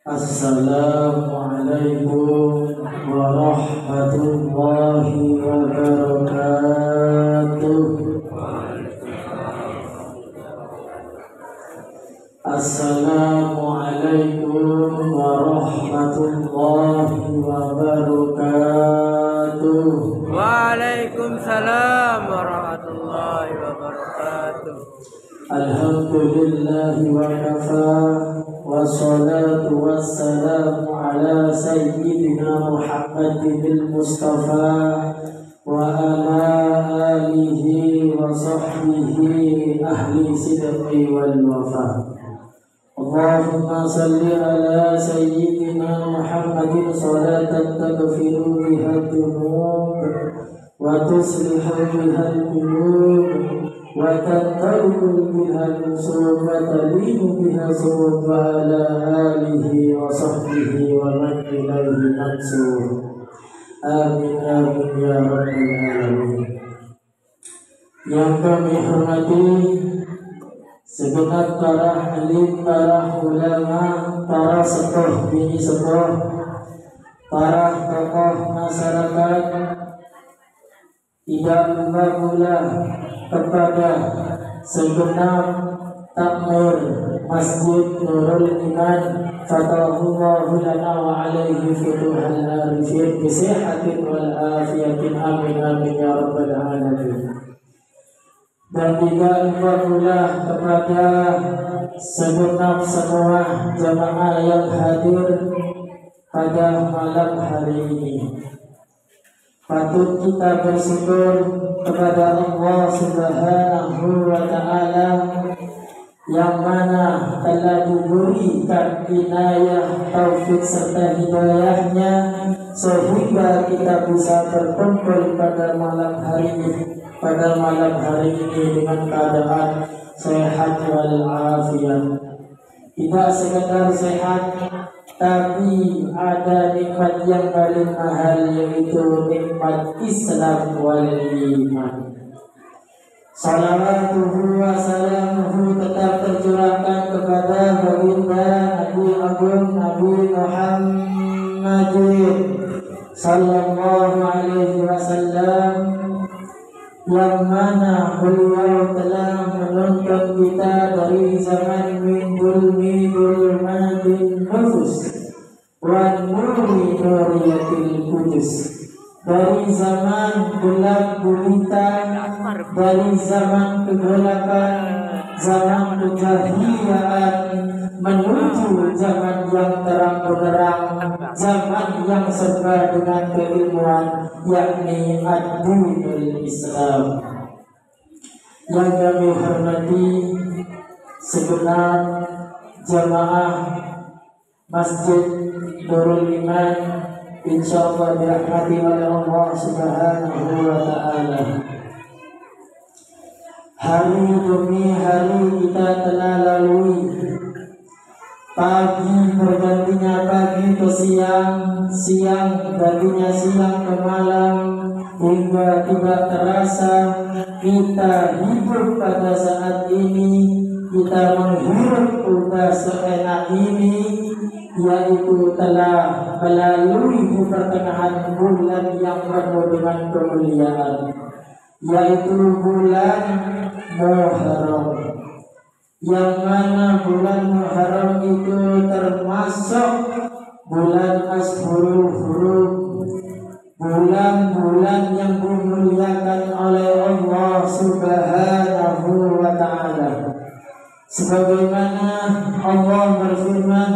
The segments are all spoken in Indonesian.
Assalamualaikum warahmatullahi wabarakatuh. Assalamualaikum warahmatullahi wabarakatuh. Waalaikumsalam warahmatullahi wabarakatuh. Alhamdulillahi wa kafa. Wassalatu wassalamu ala sayyidina Muhammadin Mustafa wa ala alihi wa sahbihi ahli sidqi wal wafa. Allahumma salli ala sayyidina Muhammadin salatan taghfiru biha dzunub wa tuslihu biha al-qulub wa tattabi'u biha al-usul wa talinu biha su'ud wa ala alihi wa sahbihi wa man ilaihi mansur. Amin amin ya rabbal alamin. Yang kami hormati segenap para alim, para ulama, para sepuh bini sepuh, para tokoh masyarakat, tidak lupa pula kepada segenap takmir Masjid Nurul Iman, fatahullahu lana wa alaihi futuhal arifin bisihatin wal afiyatin, amin amin ya rabbal alamin. Dan tidak lupa pula kepada segenap semua jamaah yang hadir pada malam hari ini. Patut kita bersyukur kepada Allah Subhanahu wa Ta'ala yang mana telah diberikan inayah, taufik serta hidayahnya sehingga kita bisa berkumpul pada malam hari ini dengan keadaan sehat walafiat. Tidak sekedar sehat, tapi ada nikmat yang paling mahal, yaitu nikmat Islam wal iman. Salawatuhu wa salamuhu tetap tercurahkan kepada baginda Nabi Agung Nabi Muhammadin sallallahu alaihi wasallam, yang mana beliau telah menuntun kita dari zaman min zulmatin nufus wa nuri nuriyatil kudus, dari zaman gelap gulita, dari zaman kegelapan, zaman kejahilian, menuju zaman yang terang benderang, zaman yang serba dengan keilmuan, yakni ad-dinul Islam. Yang kami hormati segenap jamaah Masjid Nurul Iman, insyaallah dirahmati oleh Allah Subhanahu wa Ta'ala. Hari demi hari kita telah lalui, pagi bergantinya pagi ke siang, siang gantinya siang ke malam, hingga tidak terasa kita hidup pada saat ini, kita menghirup udara seenak ini, yaitu telah melalui pertengahan bulan yang penuh dengan kemuliaan, yaitu bulan Muharram, yang mana bulan Muharram itu termasuk bulan Ashhurul Hurum, bulan-bulan yang dimuliakan oleh Allah Subhanahu wa Ta'ala. Sebagaimana Allah berfirman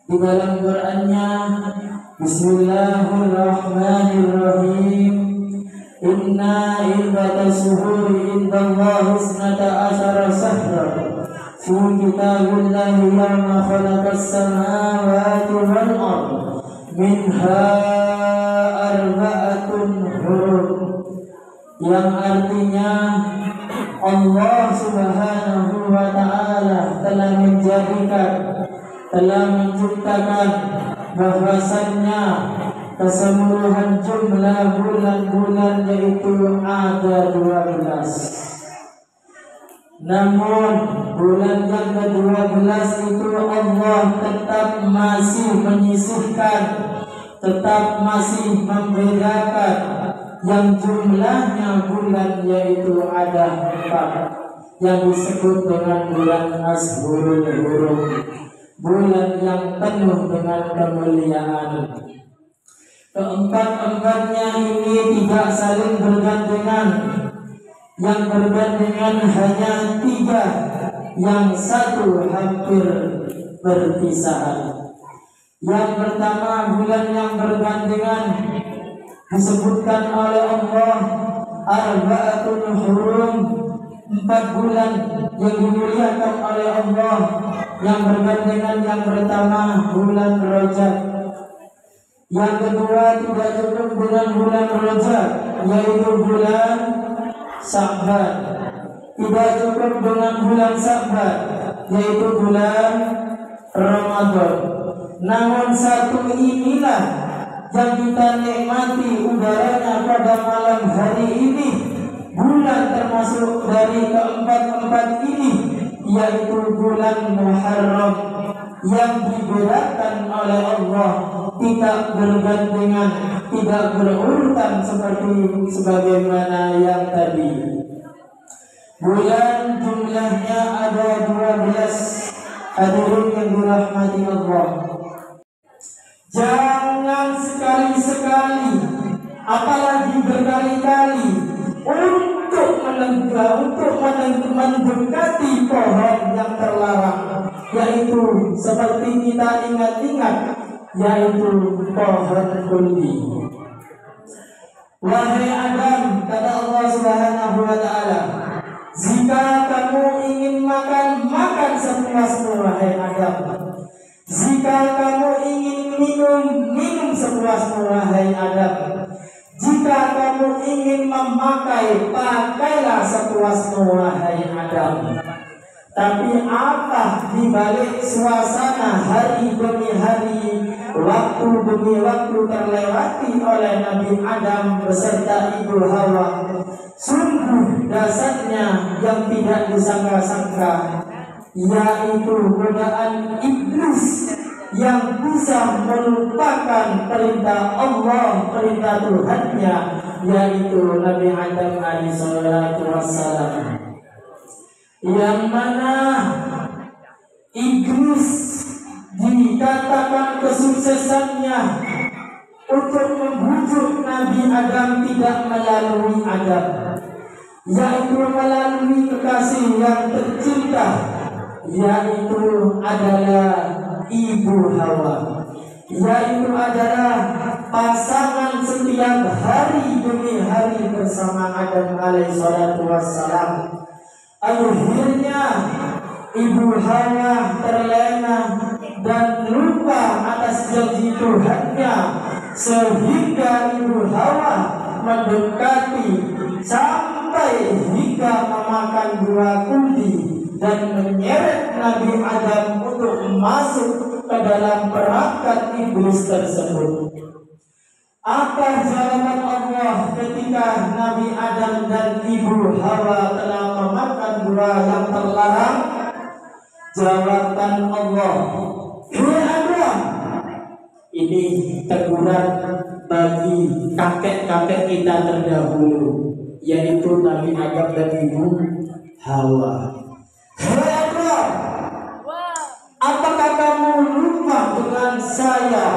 di dalam Qur'annya, Bismillahirrahmanirrahim, Inna iddatas syuhuri indallahi isnata asyara syahra fi kitabillahi yawma khalaqas samawati wal ardh minha arba'atun hurum, yang artinya Allah Subhanahu wa Ta'ala telah menciptakan bahwasannya keseluruhan jumlah bulan-bulan yaitu ada 12. Namun bulan yang ke-12 itu Allah tetap masih menyisihkan, tetap masih membedakan yang jumlahnya bulan yaitu ada 4 yang disebut dengan bulan Ashhurul Hurum, bulan yang penuh dengan kemuliaan. Keempat-empatnya ini tidak saling bergandengan. Yang bergandengan hanya 3, yang satu hampir berpisahan. Yang pertama bulan yang bergandengan disebutkan oleh Allah Arba'atul Hurum, 4 bulan yang dimuliakan oleh Allah. Yang bergandengan yang pertama bulan Rajab, yang kedua tidak cukup dengan bulan Rajab yaitu bulan Sya'ban, tidak cukup dengan bulan Sya'ban yaitu bulan Ramadan. Namun satu inilah yang kita nikmati udaranya pada malam hari ini, bulan termasuk dari keempat-empat ini, yaitu bulan Muharram yang dibedakan oleh Allah, tidak bergandengan, tidak berurutan seperti sebagaimana yang tadi. Bulan jumlahnya ada 12. Hadirin yang dirahmati Allah, jangan sekali-sekali, apalagi berkali-kali untuk mendekati pohon yang terlarang, yaitu seperti kita ingat-ingat, yaitu pohon kuldi. Wahai Adam, kata Allah Subhanahu wa Ta'ala, jika kamu ingin makan, makan sepuasmu wahai Adam. Jika kamu ingin minum, minum sepuasmu wahai Adam. Jika kamu ingin memakai, pakailah sepuasmu wahai Adam. Tapi apa di balik suasana hari demi hari, waktu demi waktu terlewati oleh Nabi Adam beserta Ibu Hawa, sungguh dasarnya yang tidak disangka-sangka, yaitu godaan iblis yang bisa melupakan perintah Allah, perintah Tuhannya, yaitu Nabi Adam alaihi salatu wassalam. Yang mana iblis dikatakan kesuksesannya untuk membujuk Nabi Adam tidak melalui Adam, yaitu melalui kekasih yang tercinta, yaitu adalah Ibu Hawa, yaitu adalah pasangan setiap hari demi hari bersama Adam alaihi salatu wassalam. Akhirnya Ibu Hawa terlena dan lupa atas janji Tuhannya, sehingga Ibu Hawa mendekati sampai hingga memakan buah kuldi dan menyeret Nabi Adam untuk masuk ke dalam perangkat iblis tersebut. Apa jawaban Allah ketika Nabi Adam dan Ibu Hawa telah memakan buah yang terlarang? Jawaban Allah, "Hei Adam." Ini teguran bagi kakek-kakek kita terdahulu, yaitu Nabi Adam dan Ibu Hawa. "Hei Adam, apakah kamu lupa dengan saya?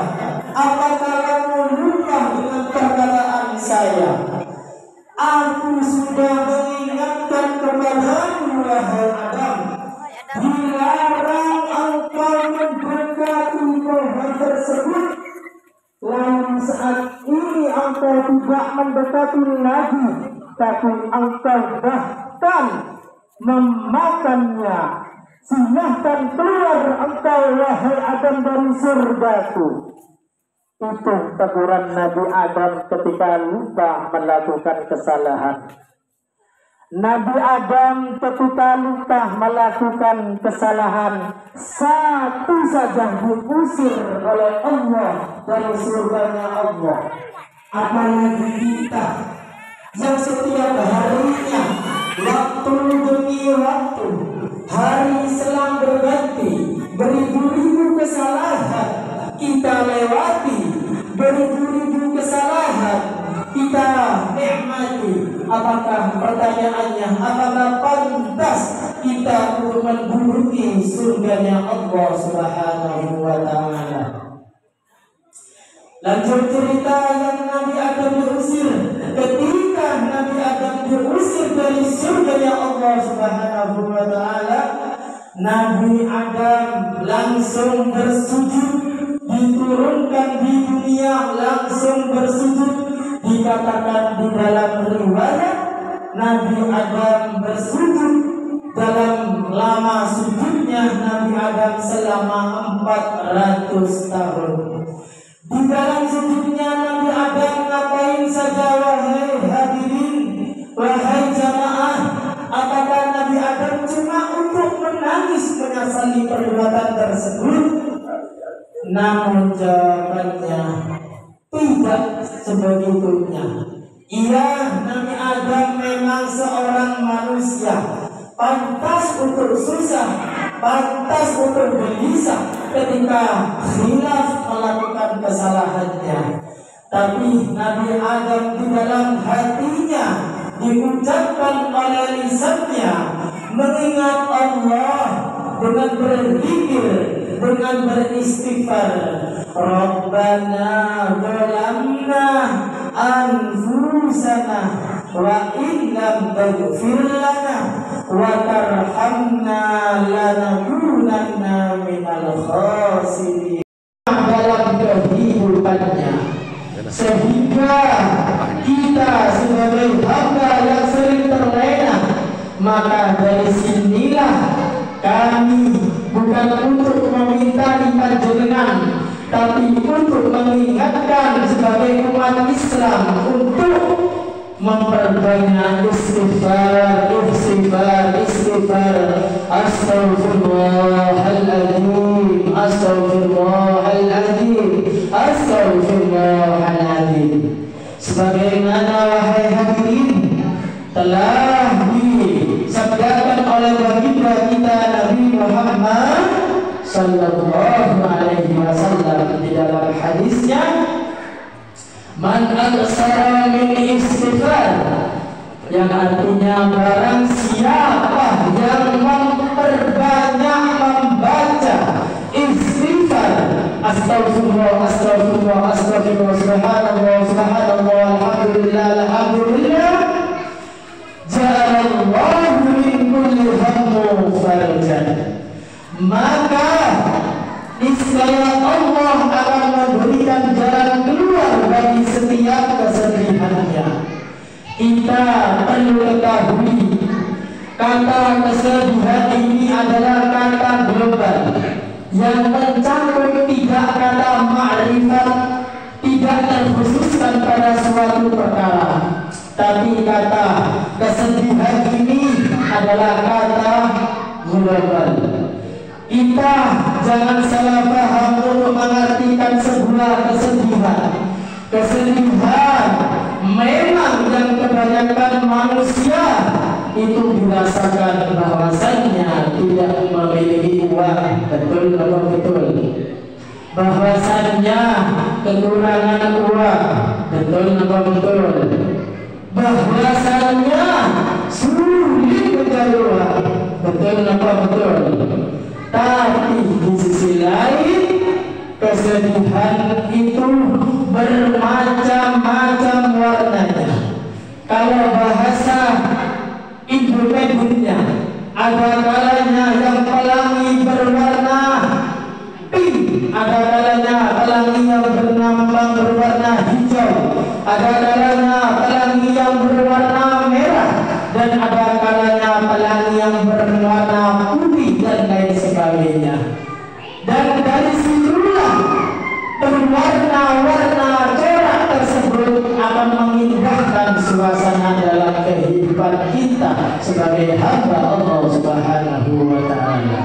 Apakah kamu lupa dengan perkataan saya? Aku sudah mengingatkan kepadamu wahai Adam, dilarang engkau mendekati pohon tersebut. Lalu saat ini engkau tidak mendekati lagi, tapi engkau bahkan memakannya. Silahkan keluar engkau wahai Adam dari surgaku." Itu teguran Nabi Adam ketika lupa melakukan kesalahan. Nabi Adam ketika lupa melakukan kesalahan, satu saja diusir oleh Allah dari surganya Allah. Apalagi kita yang setiap harinya waktu demi waktu, hari selang berganti, beribu-ribu kesalahan kita lewati, beribu-ribu kesalahan kita nikmati. Apakah pertanyaannya, apakah pantas kita untuk menduduki surganya Allah Subhanahu wa Ta'ala? Lanjut cerita yang Nabi Adam diusir. Ketika Nabi Adam diusir dari surganya Allah Subhanahu wa Ta'ala, Nabi Adam langsung bersujud, diturunkan di dunia langsung bersujud. Dikatakan di dalam riwayat Nabi Adam bersujud, dalam lama sujudnya Nabi Adam selama 400 tahun. Di dalam sujudnya Nabi Adam ngapain saja, wahai hadirin, wahai jamaah? Apakah Nabi Adam cuma untuk menangis menyesali perbuatan tersebut? Namun jawabannya tidak sebegitunya. Iya, Nabi Adam memang seorang manusia, pantas untuk susah, pantas untuk gelisah ketika khilaf melakukan kesalahannya. Tapi Nabi Adam di dalam hatinya diucapkan oleh lisannya mengingat Allah dengan berzikir, dengan beristighfar. Rabbana zalamna anfusana wa in lam taghfir lana wa tarhamna lanakunanna minal khasirin. Dalam kehidupannya, sehingga kita sebagai hamba yang sering terlena, maka dari sinilah kami bukan untuk meminta panjenengan, tapi untuk mengingatkan sebagai umat Islam untuk memperbanyak istighfar. Astaghfirullahaladzim, astaghfirullahaladzim. Sebagaimana, wahai hadirin, telah disabdakan oleh baginda kita Nabi Muhammad sallallahu alaihi wasallam di dalam hadisnya, man aksara min istighfar, yang artinya barang siapa yang memperbanyak membaca istighfar, astagfirullah, astagfirullah, astagfirullah, subhanallah, subhanallah, alhamdulillah, alhamdulillah, ja'alallahu min kulli hammu farjan, maka niscaya Allah akan memberikan jalan keluar bagi setiap kesedihannya. Kita perlu ketahui, kata kesedihan ini adalah kata global yang mencakup tiga kata ma'rifat, tidak terkhususkan pada suatu perkara. Tapi kata kesedihan ini adalah kata global. Kita jangan salah paham untuk mengartikan sebuah kesedihan. Kesedihan memang yang kebanyakan manusia itu dirasakan bahwasannya tidak memiliki uang, betul atau betul? Bahwasannya kekurangan uang, betul atau betul? Bahwasannya sulit mencari uang, betul atau betul? Tapi di sisi lain, kesedihan itu bermacam-macam warnanya. Kalau bahasa independennya, ada kalanya yang pelangi berwarna pink, ada kalanya pelangi yang berwarna hijau, ada kalanya pelangi yang berwarna merah, dan ada kalanya pelangi yang berwarna putih dan lain sebagainya. Dan dari situlah berwarna-warna corak tersebut akan mengindahkan suasana dalam kehidupan kita sebagai hamba Allah Subhanahu wa Ta'ala.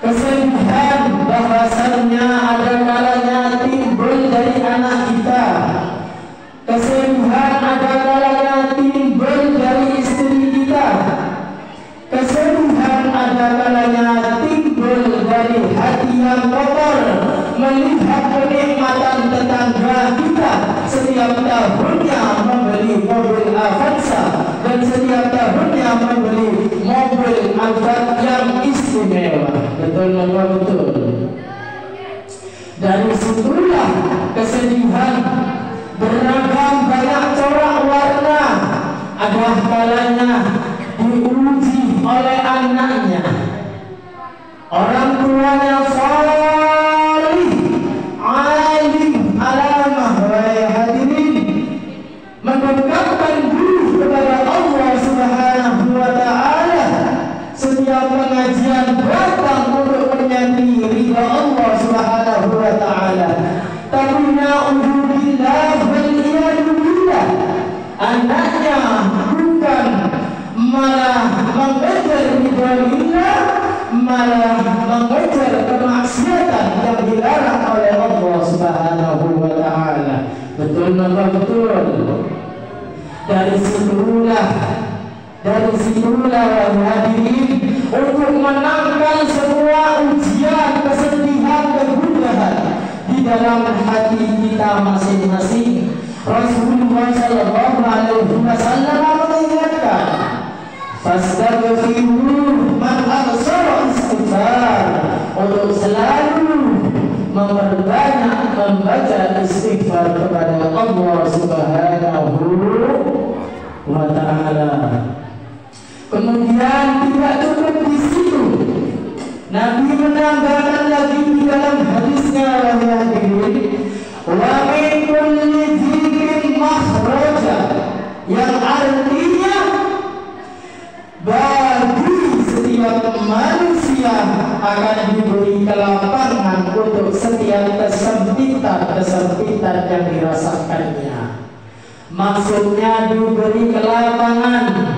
Kesedihan bahwasannya ada kalanya timbul dari anak kita, kesedihan ada kalanya timbul dari istri istimewa. Betul apa betul? Dari situlah kesedihan beragam banyak corak warna ada kalanya diuji oleh anaknya. Orang tuanya salih, alim, alamah, wahai hadirin, mendekatkan diri kepada Allah Subhanahu wa Ta'ala. Setiap pengajian datang untuk menyantri ridha Allah Subhanahu wa Ta'ala. Tapi na'udzubillah wal iyadu billah, anaknya bukan malah mengejar ridha billah, malah mengejar kemaksiatan yang dilarang oleh Allah Subhanahu wa Ta'ala. Betul apa betul? Dari situlah hadirin, untuk menangkal semua ujian, kesedihan, kegundahan di dalam hati kita masing-masing. Rasulullah sallallahu alaihi wasallam mengingatkan, fastaghfiru man absara istighfar, untuk selalu memperbanyak membaca istighfar kepada Allah Subhanahu wa Ta'ala. Kemudian tidak cukup di situ, Nabi menambahkan lagi di dalam hadisnya, wahai hadirin, wa min kulli dzikrin makhraja, yang artinya bagi setiap manusia akan diberi kelapangan untuk setiap kesempitan yang dirasakannya. Maksudnya diberi kelapangan.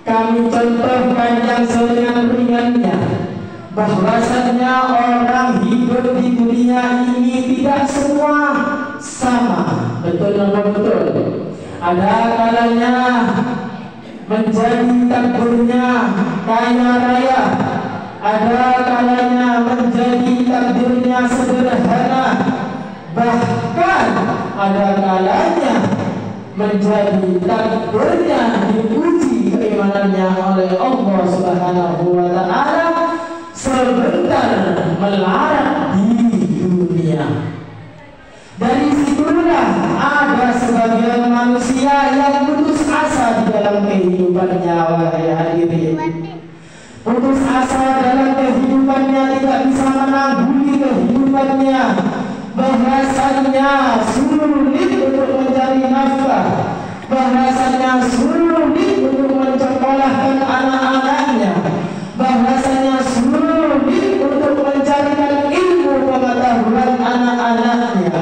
Kami contohkan yang seringan-ringannya, bahwasanya orang hidup di dunia ini tidak semua sama. Betul atau betul? Ada kalanya menjadi takdirnya kaya raya, ada kalanya menjadi takdirnya sederhana, bahkan ada kalanya menjadi takdirnya diuji keimanannya oleh Allah Subhanahu wa Ta'ala sebentar melarat di dunia. Dari situlah ada sebagian manusia yang putus asa di dalam kehidupannya, wahai hadirin. Putus asa dalam kehidupannya, tidak bisa menangguhi kehidupannya, bahasanya sulit untuk mencari nafkah, bahasanya sulit untuk mencekolahkan anak-anaknya, bahasanya sulit untuk mencarikan ilmu pengetahuan anak-anaknya.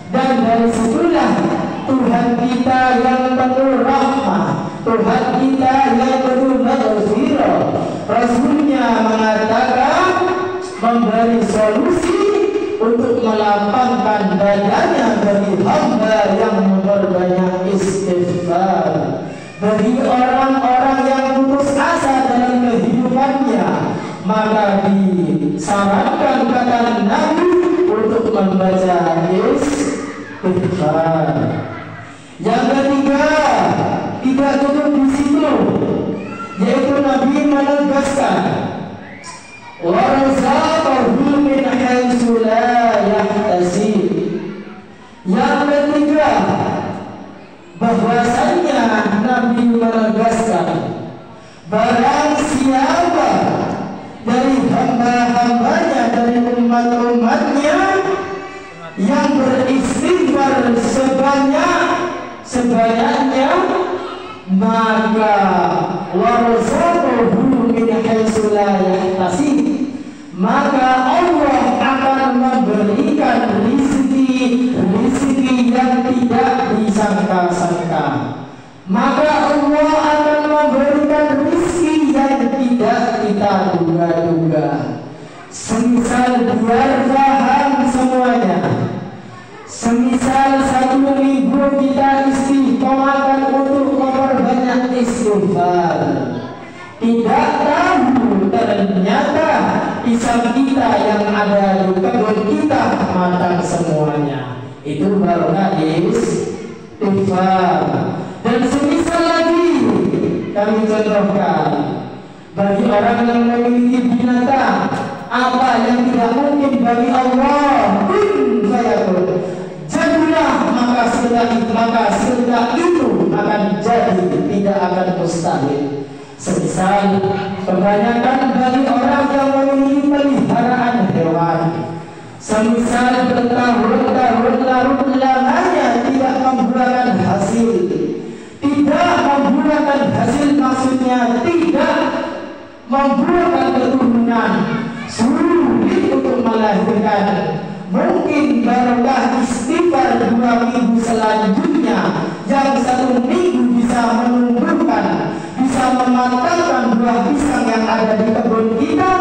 Dan dari situlah Tuhan kita yang penuh rahmah, Tuhan kita yang penuh maghfirah, Rasulnya mengatakan, memberi solusi untuk melapangkan dadanya bagi hamba yang memperbanyak istighfar. Bagi orang-orang yang putus asa dalam kehidupannya, maka disarankan kata Nabi untuk membaca istighfar. Yang ketiga, tidak cukup di situ, yaitu Nabi menegaskan, warzaqahu min haitsu la yahtasib. Yang ketiga, bahwasanya Nabi menegaskan, barang siapa dari hamba-hambanya, dari umat-umatnya yang beristighfar sebanyaknya, maka warzaqahu min haitsu la yahtasib, maka Allah akan memberikan rizki yang tidak disangka-sangka. Maka Allah akan memberikan rizki yang tidak kita duga-duga. Semisal biar paham semuanya, semisal 1 minggu kita istiqomahkan untuk memperbanyak istighfar, tidak tahu ternyata pisang kita yang ada di kebun kita matang semuanya. Itu barokah istighfar. Dan semisal lagi kami contohkan, bagi orang yang memiliki binatang bagi Allah, kun fayakun, jadilah, maka setelah itu akan jadi, tidak akan mustahil. Semisal kebanyakan bagi orang yang memiliki peliharaan hewan, semisal bertahun-tahun larut lamanya tidak membuahkan hasil, maksudnya tidak membuahkan keturunan, sulit untuk melahirkan. Mungkin barokah istighfar 2 minggu selanjutnya yang 1 minggu bisa menumbuhkan, bisa mematangkan buah pisang yang ada di kebun kita.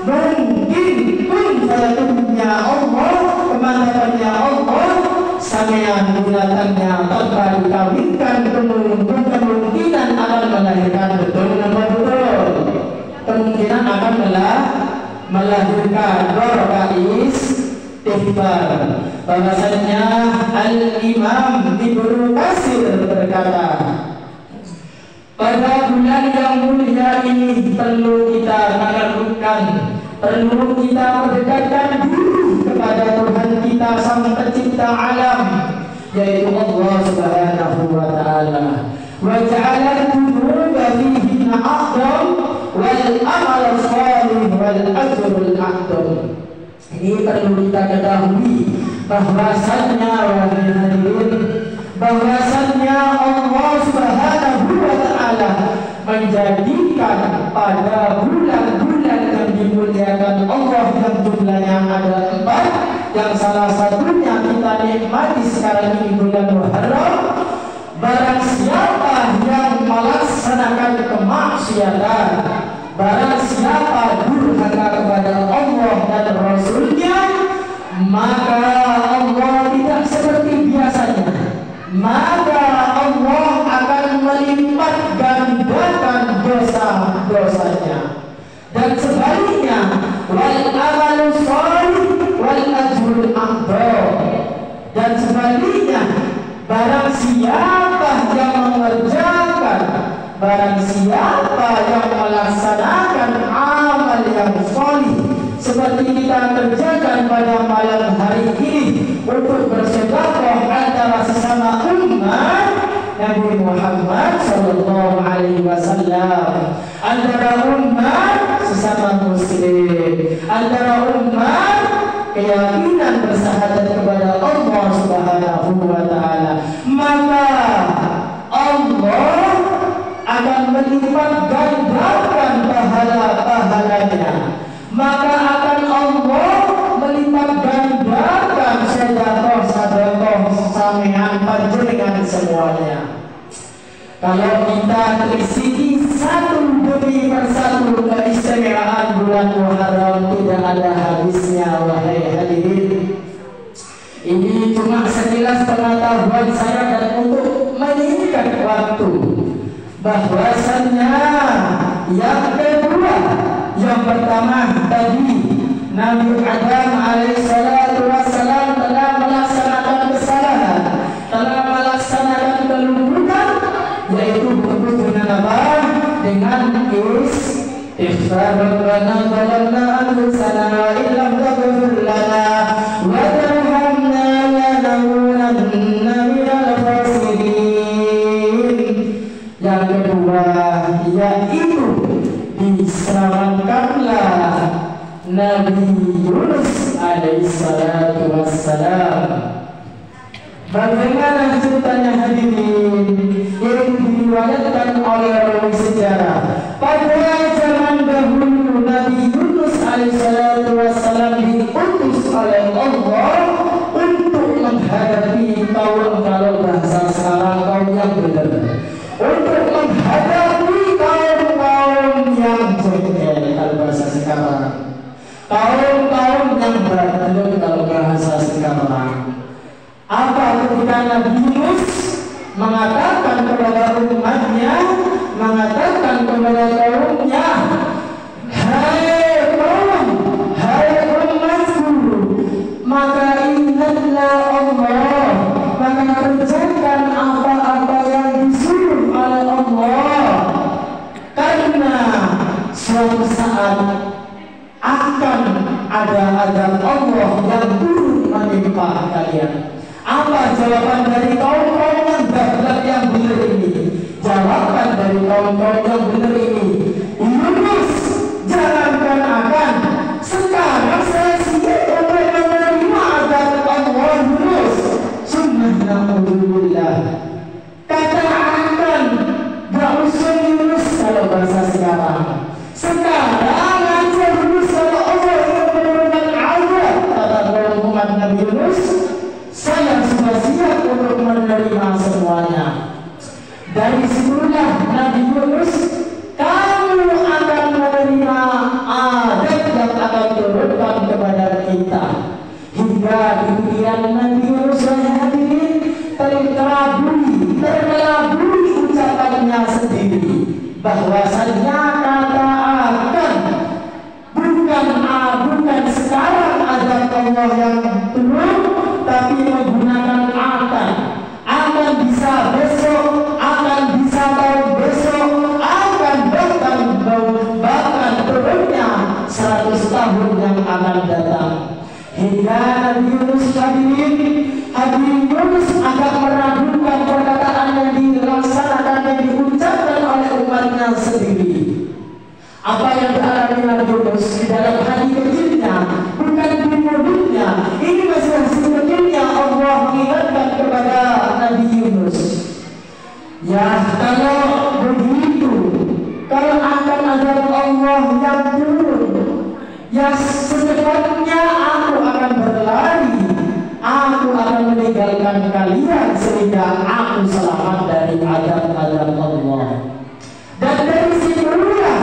Mungkin pun sayangnya Allah, kemandapannya Allah, sampean binatangnya tanpa dikawinkan, kemungkinan akan melahirkan. Betul. Kemungkinan akan melahirkan. Barokah istighfar. Bahasanya Al-Imam Ibnu Katsir berkata, pada bulan yang mulia ini perlu kita melakukan, perlu kita mendekatkan diri kepada Tuhan kita Sang Pencipta alam, yaitu Allah Subhanahu wa taala. Wa ja'ala dzunuba fihi a'dham wal amal shalih wal ajrul a'dham. Ini perlu kita ketahui bahwasannya, wahai hadirin, bahwasannya Allah Subhanahu wa taala menjadikan pada bulan-bulan yang dimuliakan Allah yang jumlahnya ada 4, yang salah satunya kita nikmati sekarang ini bulan Muharram. Barang siapa yang melaksanakan kemaksiatan, barang siapa durhaka kepada Allah dan Rasulnya, maka Allah tidak seperti biasanya, maka Allah akan melipat gandakan dosa-dosanya. Dan sebaliknya, wal amalu shalih wal ajrul a'dham. Dan sebaliknya, barang siapa yang mengerjakan, barang siapa yang melaksanakan amal yang shalih seperti kita kerjakan pada malam hari ini untuk bersedekah antara sesama umat Nabi Muhammad sallallahu alaihi wasallam, antara umat sesama muslim, antara umat keyakinan bersahadat kepada Allah Subhanahu wa taala, maka Allah akan melipat gandakan pahala-pahalanya, maka akan Allah melipat gandakan sedekah sampean panjenengan semuanya. Kalau kita telisiki satu demi persatu keistimewaan bulan Muharram, tidak ada habisnya, wahai hadirin. Ini cuma sekilas pengetahuan saya dan untuk menyingkat waktu. Bahwasannya yang kedua, yang pertama tadi Nabi Adam alaihissalatu wassalam telah melaksanakan kesalahan, telah melaksanakan kelumpuhan, yaitu berhubung dengan apa? Dengan istighfar. Rabbana zalamna anfusana wa illam taghfir lana wa tarhamna lanakunanna minal khasirin. Yang kedua yaitu diselamatkanlah Nabi Yunus alaihissalatu wassalam. Bagaimana ceritanya hadirin? Yang diriwayatkan oleh rawi sejarah, pada zaman dahulu Nabi Yunus alaihissalatu wassalam diutus oleh Allah untuk menghadapi kaum, kalau bahasa sekarang kaum yang benar, untuk menghadapi kaum-kaum yang jengkel, kalau bahasa sekarang, kaum-kaum yang batil, kalau bahasa sekarang. Apa ketika Nabi Yunus mengatakan kepada umatnya, mengatakan kepada kaumnya, hai kaum, hai umatku, maka ingatlah Allah, maka kerjakan apa-apa yang disuruh oleh Allah, karena suatu saat akan ada azab Allah jawaban dari kaum-kaum yang gagal yang benar ini. Jawaban dari kaum-kaum yang benar ini. Yunus, jangankan akan sekarang saya siap untuk menerima azab Allah. Yunus, sunnah naudzubillah. Kata akan gak usah Yunus kalau bahasa sekarang. Sekarang aja Yunus kalau Allah yang menurunkan azab. Kata Muhammad Nabi Yunus, saya sudah siap untuk menerima semuanya. Dari situlah Nabi Yunus, kamu akan menerima azab yang akan turunkan kepada kita. Hingga demikian Nabi Yunus hadirin terkelabui ucapannya sendiri bahwasanya kata akan bukan sekarang azab Allah yang turun, tapi menggunakan akan bisa besok, akan bisa tahun besok, akan bahkan turunnya 100 tahun yang akan datang. Hingga Nabi Yunus hadirin Yunus agak meragukan perkataan yang dilaksanakan dan diucapkan oleh umatnya sendiri. Apa yang dialami Nabi Yunus di dalam hati kecilnya, bukan di mulutnya. Ini masih hasil kecilnya Allah mengingatkan kepada Nabi Yunus. Ya kalau begitu, kalau akan ada Allah yang turun, ya secepatnya aku akan berlari, aku akan meninggalkan kalian sehingga aku selamat dari azab Allah. Dan dari situlah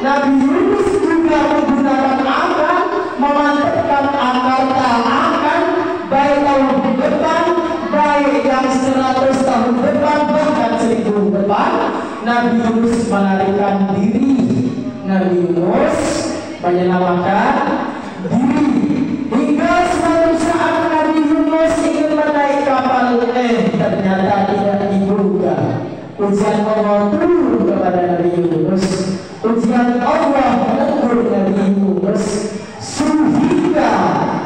Nabi Yunus juga menggunakan akan, memantapkan akan baik tahun depan, baik yang 100 tahun depan, bahkan 1000 depan. Nabi Yunus melarikan diri. Nabi Yunus menyelamatkan diri. Hingga suatu saat Nabi Yunus ingin menaik kapal, ternyata tidak dibuka. Ujian Allah turun kepada Nabi Yunus. Ujian Allah menegur Nabi Yunus sehingga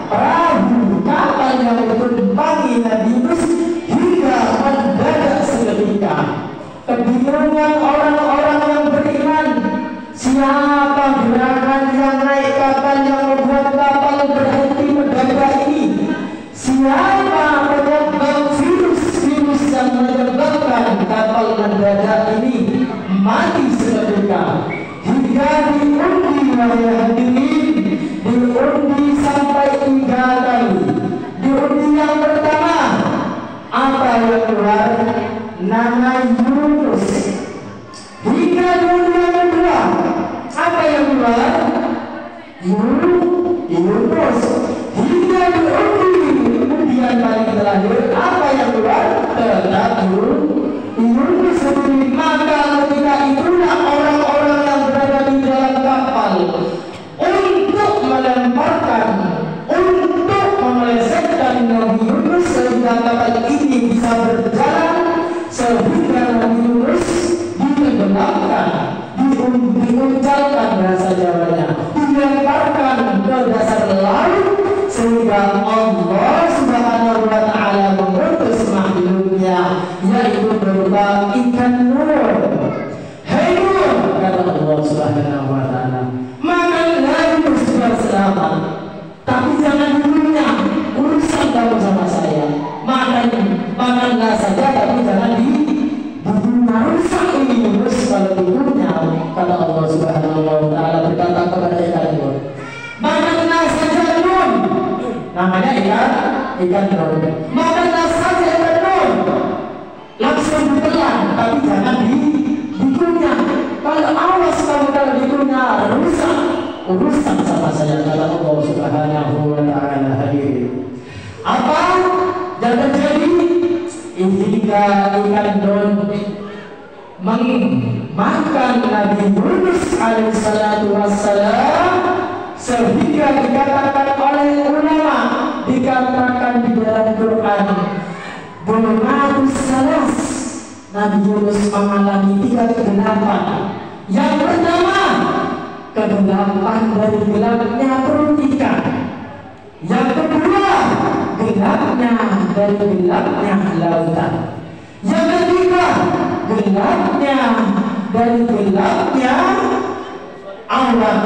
perahu kapal yang ditumpangi Nabi Yunus hingga mendadak seketika. Kebingungan orang-orang yang beriman, siapa gerakan yang naik kapal yang membuat kapal berhenti mendadak ini? Siapa penyebab virus yang menyebabkan kapal mendadak ini mati seketika? Hingga diundi wahai hadirin, diundi sampai 3 kali. Diundi yang pertama, apa yang keluar? Nama Yunus. Hingga diundi yang kedua, apa yang keluar? Yunus. Hingga diundi kemudian paling terakhir, apa yang keluar? Tetap Yunus sendiri. Maka ketika itulah orang-orang yang berada di dalam kapal untuk melemparkan, untuk memelesetkan Nabi Yunus sehingga kapal ini bisa berjalan, sehingga Nabi Yunus ditenggelamkan, diuncalkan bahasa Jawanya, dilemparkan ke dasar laut, sehingga Allah Subhanahu wa Ta'ala mengutus makhluknya, yaitu berupa ikan nur. Hei nur, kata Allah Subhanahu wa Ta'ala, makanlah Yunus biar selamat, tapi jangan dibunuhnya, urusan kamu sama saya. Makanlah saja, tapi jangan dibunuhnya, rusak ini Yunus kalau dibunuhnya, kata Allah Subhanahu wa Ta'ala berkata kepada ikan nur. Makanlah saja nur, namanya ikan nur. Makanlah saja ikan nur, langsung ditelan, tapi jangan dikunyah. Kalau awas kamu kalau dikunyah, rusak urusan sama saya, kata Allah Subhanahu wa Ta'ala. Hadirin, apa yang terjadi? Hingga ikan nur memakan Nabi Yunus alaihissalatu wassalam, sehingga dikatakan oleh ulama, dikatakan di dalam Quran, Bunatus salas, Nabi Yunus mengalami 3 kegelapan. Yang pertama, kegelapan dari gelapnya perut ikan. Yang kedua, gelapnya dari gelapnya lautan. Yang ketiga, gelapnya dari gelapnya awan.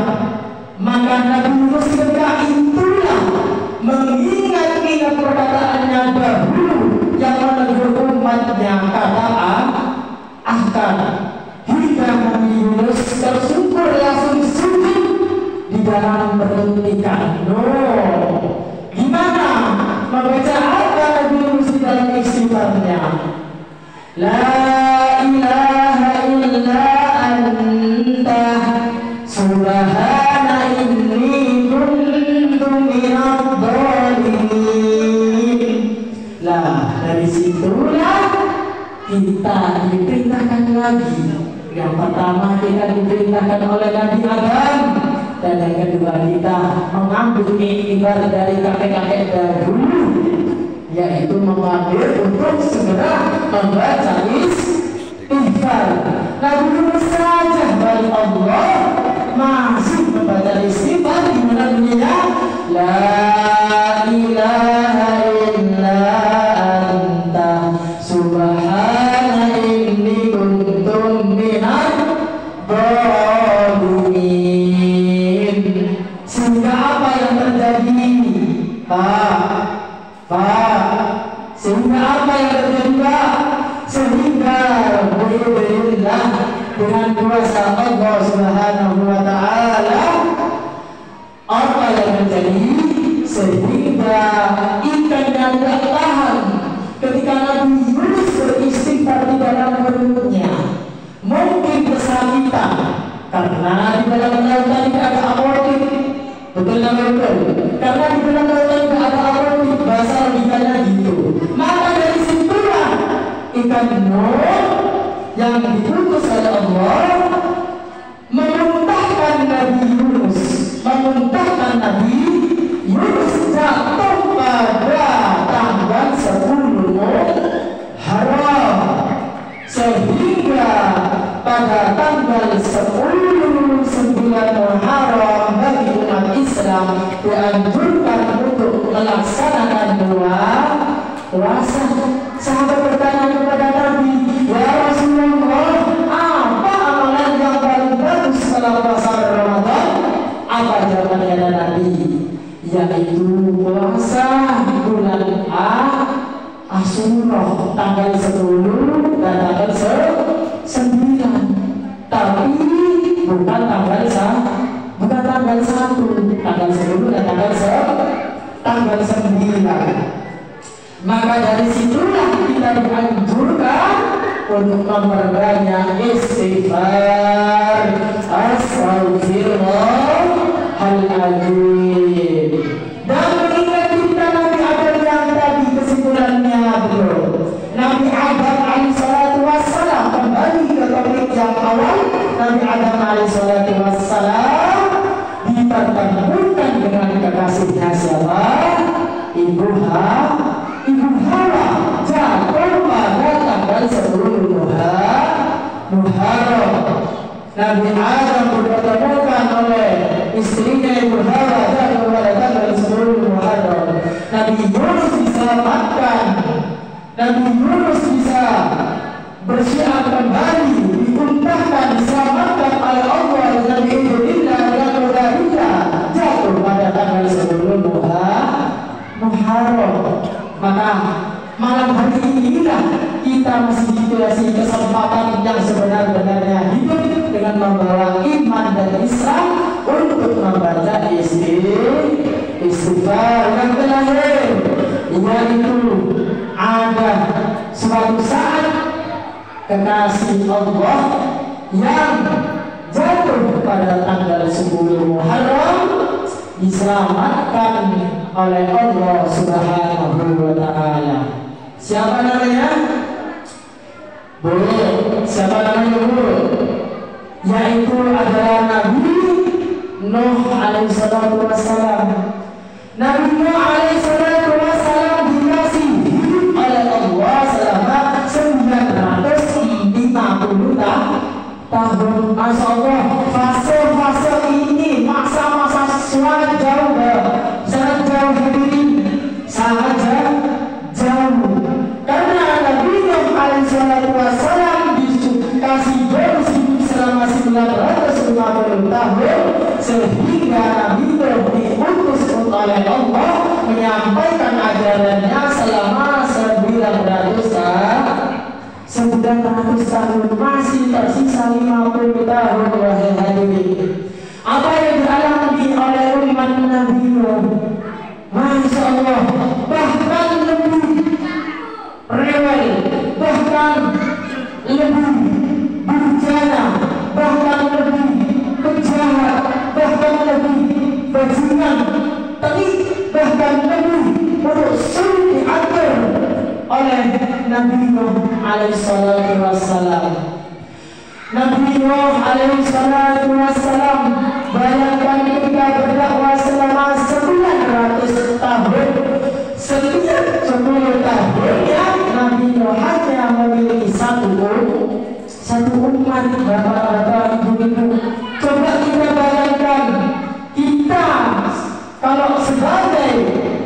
Maka Nabi Yunus ketika itulah mengingat-ingat perkataannya dahulu yang menegur umatnya kata akan. Hingga Nabi Yunus tersungkur langsung sujud di dalam perut ikan. Gimana membaca apa Nabi Yunus di dalam istighfarnya? La ilaha illa anta subhana inni kuntu minadh dhalimin. Lah dari situlah kita diperintahkan lagi. Yang pertama kita diperintahkan oleh Nabi Adam, dan yang kedua kita mengambil iktibar dari kakek-kakek dahulu, yaitu mengambil untuk segera membaca istighfar. Nabi Yunus saja dari Allah masih membaca istighfar di mana bunyinya la ilaha illa anta subhana inni kuntu minadh dhalimin. Sehingga apa yang terjadi? Sehingga apa yang terjadi, Pak? Sehingga alhamdulillah dengan kuasa Allah Subhanahu wa taala apa yang terjadi? Sehingga ikannya tidak tahan ketika Nabi Yunus beristighfar di dalam perutnya. Mungkin kesakitan karena di dalam lautan tidak ada apotik. Betul nggak betul? Karena di dalam lautan tidak ada apotik, bahasa logikanya gitu. Maka dari situlah ikan Nuh yang diputus oleh Allah memuntahkan Nabi Yunus, memuntahkan Nabi Yunus jatuh pada tanggal 10 Muharram, sehingga pada tanggal 10 Muharram bagi umat Islam dianjurkan untuk melaksanakan puasa. Sahabat bertanya kepada Nabi, ya Rasulullah, apa amalan yang paling bagus setelah puasa Ramadan? Apa jawabannya Nabi? Yaitu puasa bulan Asyura tanggal 10 dan tanggal 9. Tapi bukan tanggal 1, tanggal 10 dan tanggal 9. Maka dari situlah kita dianjurkan untuk memperbanyak istighfar. Astaghfirullahaladzim. Dan mengingat kita Nabi Adam yang tadi kesimpulannya belum. Nabi Adam alaihissalatu wassalam, kembali ke topik yang awal. Nabi Adam alaihissalatu wassalam dipertemukan dengan kekasihnya siapa? Ibu Hawa, jatuh pada tanggal 10 Muharram. Nabi Adam dipertemukan oleh istrinya Ibu Hawa jatuh pada tanggal 10 Muharram. Nabi Yunus diselamatkan, Nabi Yunus bisa bersiap kembali, dikuntahkan, diselamatkan oleh Allah dengan idznillah dan hidayah, jatuh pada tanggal 10 Muharram. Maka malam hari inilah kita mesti dikasih kesempatan yang sebenar-benarnya hidup dengan membawa iman dan Islam untuk membaca istighfar. Yang terakhir, yaitu ada suatu saat kekasih Allah yang jatuh pada tanggal 10 Muharram diselamatkan oleh Allah Subhanahu wa taala. Siapa namanya? Bu, siapa namanya Bu? Yaitu adalah Nabi Nuh alaihissalatu wassalam. Nabi Nuh alaihissalatu wassalam dikasih hidup oleh Allah selama 950 tahun. Masya Allah, fase-fase ini masa-masa sangat jauh hadirin, sangat jauh oleh Allah menyampaikan ajarannya selama 900 tahun, masih tersisa 50 tahun. Wahai hadirin, apa yang dialami oleh umat Nabi Nuh, Masya Allah, bahkan lebih rewel, bahkan lebih bencana, bahkan lebih kejahat, bahkan lebih bajingan, tapi bahkan lebih sulit diatur oleh Nabi Nuh alaihissalatu wassalam. Nabi Nuh alaihissalatu wassalam, bayangkan ketika berdakwah selama 900 tahun, setiap 10 tahunnya Nabi Nuh hanya memiliki satu umat. Bapak-bapak, ibu-ibu, coba kita bayangkan, kita kalau sebagai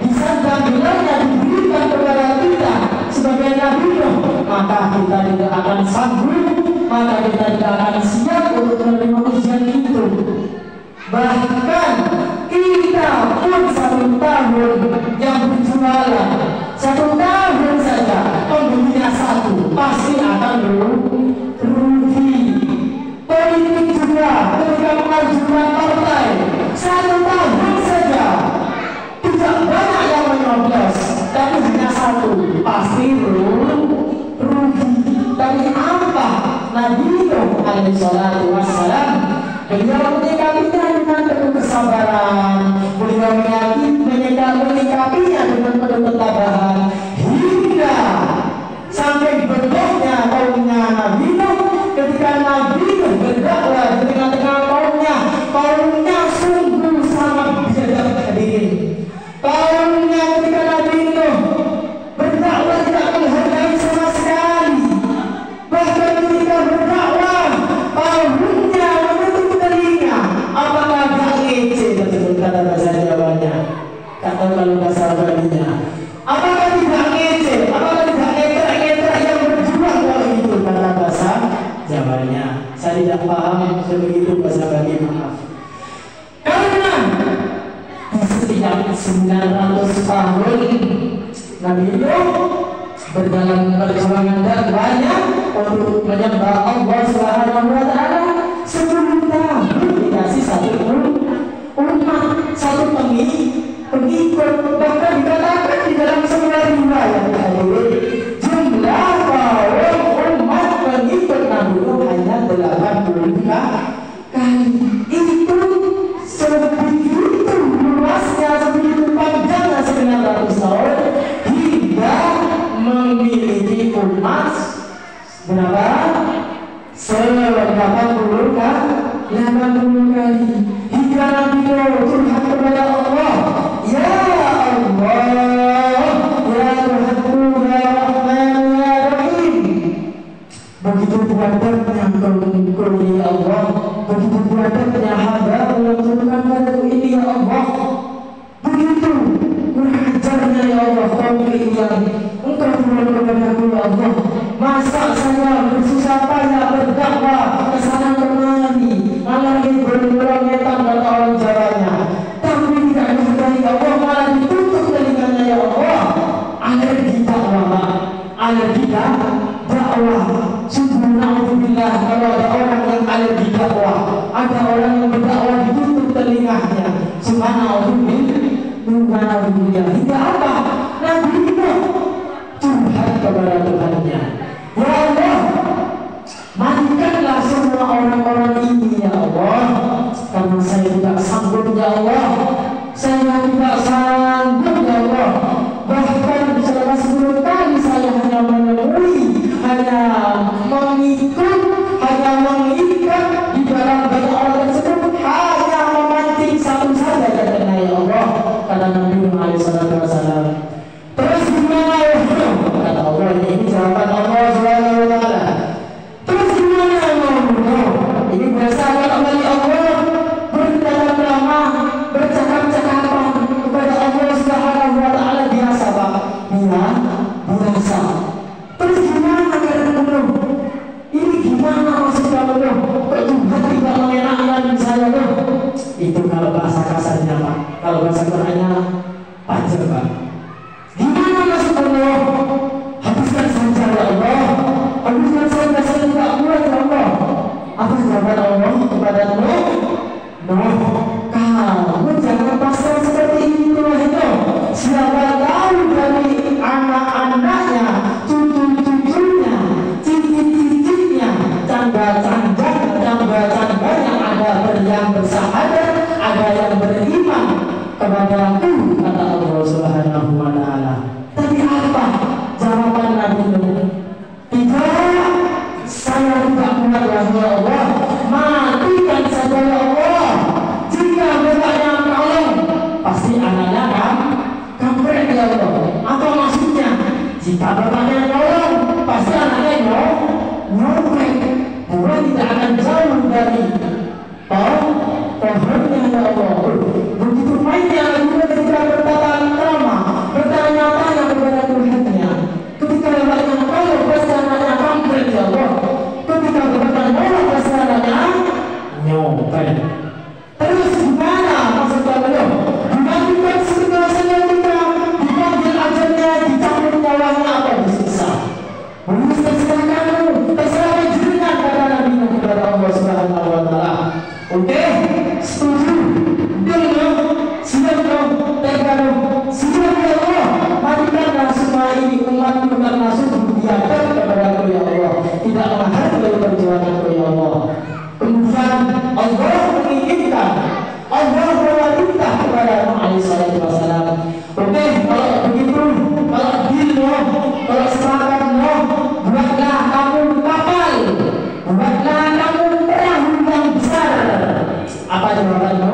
disandang gelarnya diberikan kepada kita sebagai Nabi Nuh, maka kita tidak akan sanggup, maka kita tidak akan siap untuk menerima ujian itu. Bahkan kita pun 1 tahun yang berjualan, 1 tahun saja pembelinya 1 pasti akan rugi. Politik juga ketika mengajukan partai 1 tahun saja tidak banyak yang menyoblos, tapi hanya 1 pasti rugi. Tapi apa Nabi Nuh alaihissalatu wassalam, beliau menyikapinya dengan penuh kesabaran, beliau menyikapinya dengan penuh ketabahan, hingga sampai bentuknya kaumnya Nabi Nuh. Ketika Nabi Nuh berdakwah di tengah-tengah kaumnya sungguh sangat biadab hadirin. Kaumnya ketika Nabi Nuh berdakwah tidak menghargai sama sekali. Bahkan ketika berdakwah, kaumnya menutup telinga. Apakah gak ngece, betul kata bahasa Jawanya, kata kalau bahasa Balinya. Apakah tidak ngece? Apakah tidak ngetrek yang berjuang kalau itu, kata bahasa Jawanya. Saya tidak paham sebegitu bahasa Bali, maaf. Karena setiap 900 tahun Nabi Nuh berdalam perjuangan dakwahnya untuk menyembah Allah Subhanahu wa taala, 10 tahun dikasih 1 umat, 1 pengikut. Bahkan dikatakan di dalam sebuah riwayat jumlah kaum umat pengikut Nabi Nuh hanya 80 kali. Itu sebegitu luasnya, sebegitu panjangnya 900 tahun, hingga memiliki umat berapa? 80 kali. Hingga Nabi Nuh curhat kepada Allah, ya Allah, ya Tuhanku, ya Rahman, ya Rahim. Begitu beradabnya engkau ya Allah, begitu beradabnya hamba yang turunkan padaku ini ya Allah. Begitu berajarnya ya Allah kaum ini, engkau turun kepadaku ya Allah. Masa saya bersusah payah berdakwah kesana kemari, malah berulang kata orang Jawanya, tapi tidak dihargai Allah, malah ditutup telinganya ya Allah. Alergi dakwah, alergi dakwah. Sungguh na'udzubillah kalau ada orang yang alergi dakwah, ada orang yang berdakwah ditutup telinganya. Subhanallah. Hingga apa? Nabi Nuh curhat kepada Tuhannya, ya Allah, matikanlah semua orang-orang ini ya Allah, karena saya tidak sanggup ya Allah, saya tidak sanggup ya Allah. Bahkan selama 10 kali saya hanya menemui, hanya mengikut, hanya mengikat di dalam banyak orang tersebut, hanya memancing 1 saja katanya ya Allah, kata Nabi Muhammad SAW. Terus gimana ya? Kata Allah, ini jawaban Allah Subhanahu wa taala. Terus gimana ya Allah? Ini berdasarkan kembali Allah bercakap-cakap kepada Allah Subhanahu wa taala, biasa Pak. Biasa. Terus gimana keadaan Nuh? Ini gimana maksudnya Nuh? bahasa Qurannya panjang Pak. Gimana masuk Allah? Habiskan saja ya Allah. Habiskan saja, saya tidak kuat ya Allah. Apa jawaban Allah kepada Nuh? Nuh, kamu jangan pasrah seperti itu itu. Siapa tahu dari anak-anaknya, cucu-cucunya, cicit-cicitnya, canda-canda yang ada yang bersahadat, ada yang beriman kepadaku, kata Allah Subhanahu wa Ta'ala. Tapi apa jawaban Nabi Nuh? Tidak, saya tidak kuat ya Allah. Matikan saja ya Allah. Jika bertanya tolong, pasti anaknya kan kampret ya Allah. Apa maksudnya? Jika bertanya tolong, pasti anaknya nyopek. Bukan tidak akan jauh dari pohonnya ya Allah. Begitu mainnya juga ketika bertanya-tanya kepada Tuhannya. Ketika bertanya tolong, pasti anaknya kampret ya Allah. Ketika bertanya tolong, pasti anaknya nyopek. Terus gimana maksudnya beliau? Dimandikan segala senyumnya, dipanggil ajalnya, dicampur nyawanya atau disiksa. Terserah jenengan kata Nabi kepada Allah Subhanahu wa Ta'ala. Oke, setuju. Deal siap dong, tegar dong, siap ya Allah. Mandikanlah semua ini umatmu karena sungguh diajar kepada ya Allah. Tidak menghargai perjuanganku ya Allah. Kemudian Allah menginginkan, Allah memerintah kepada Muhammad SAW. Oke, kalau begitu, kalau deal kalau sepakat buatlah kamu kapal, buatlah kamu perahu yang besar. Apa jawabannya?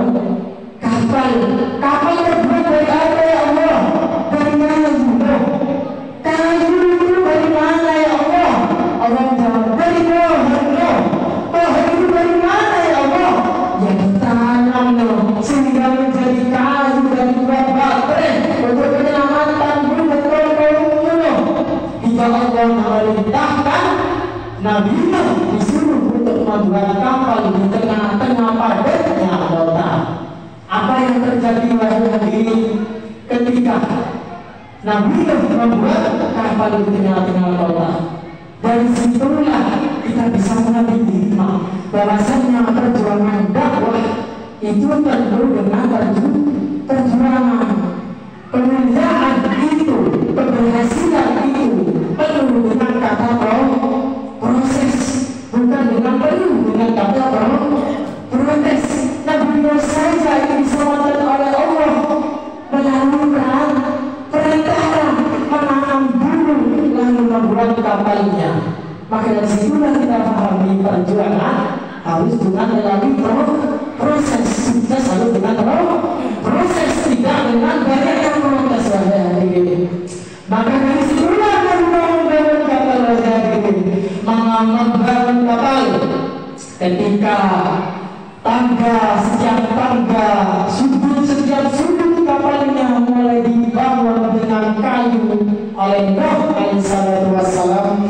Kapal terbuat dari apa ya Allah? Dari mana itu? Kayu itu dari mana ya Allah? Allah jawab dari pohon. Pohon itu dari mana ya Allah? Ya ditanam sehingga menjadi kayu dari buah baterai untuk penyelamatan bumi dan kolom-kolomnya. Hingga Allah memerintahkan Nabi Nuh disuruh untuk membuat kapal di tengah-tengah padatnya lautan. Apa yang terjadi wahai hadirin ketika Nabi Nuh membuat kapal di tengah-tengah lautan? Dari situlah kita bisa mengambil hikmah bahwasanya perjuangan dakwah itu penuh dengan perjuangan. Kemuliaan itu, keberhasilan itu penuh dengan kata proses, bukan dengan kata protes. Nabi Nuh saja yang diselamatkan oleh Allah melalui perantara menanam bulu lalu membuat kapalnya. Maka dari situlah kita pahami perjuangan harus dengan melalui proses, sukses harus dengan proses, tidak dengan banyak yang protes wahai hadirin. Maka dari situlah membangun kapal wahai hadirin, membangun kapal ketika setiap sudut kapalnya mulai dibangun dengan kayu oleh Nuh alaihissalatu wassalam.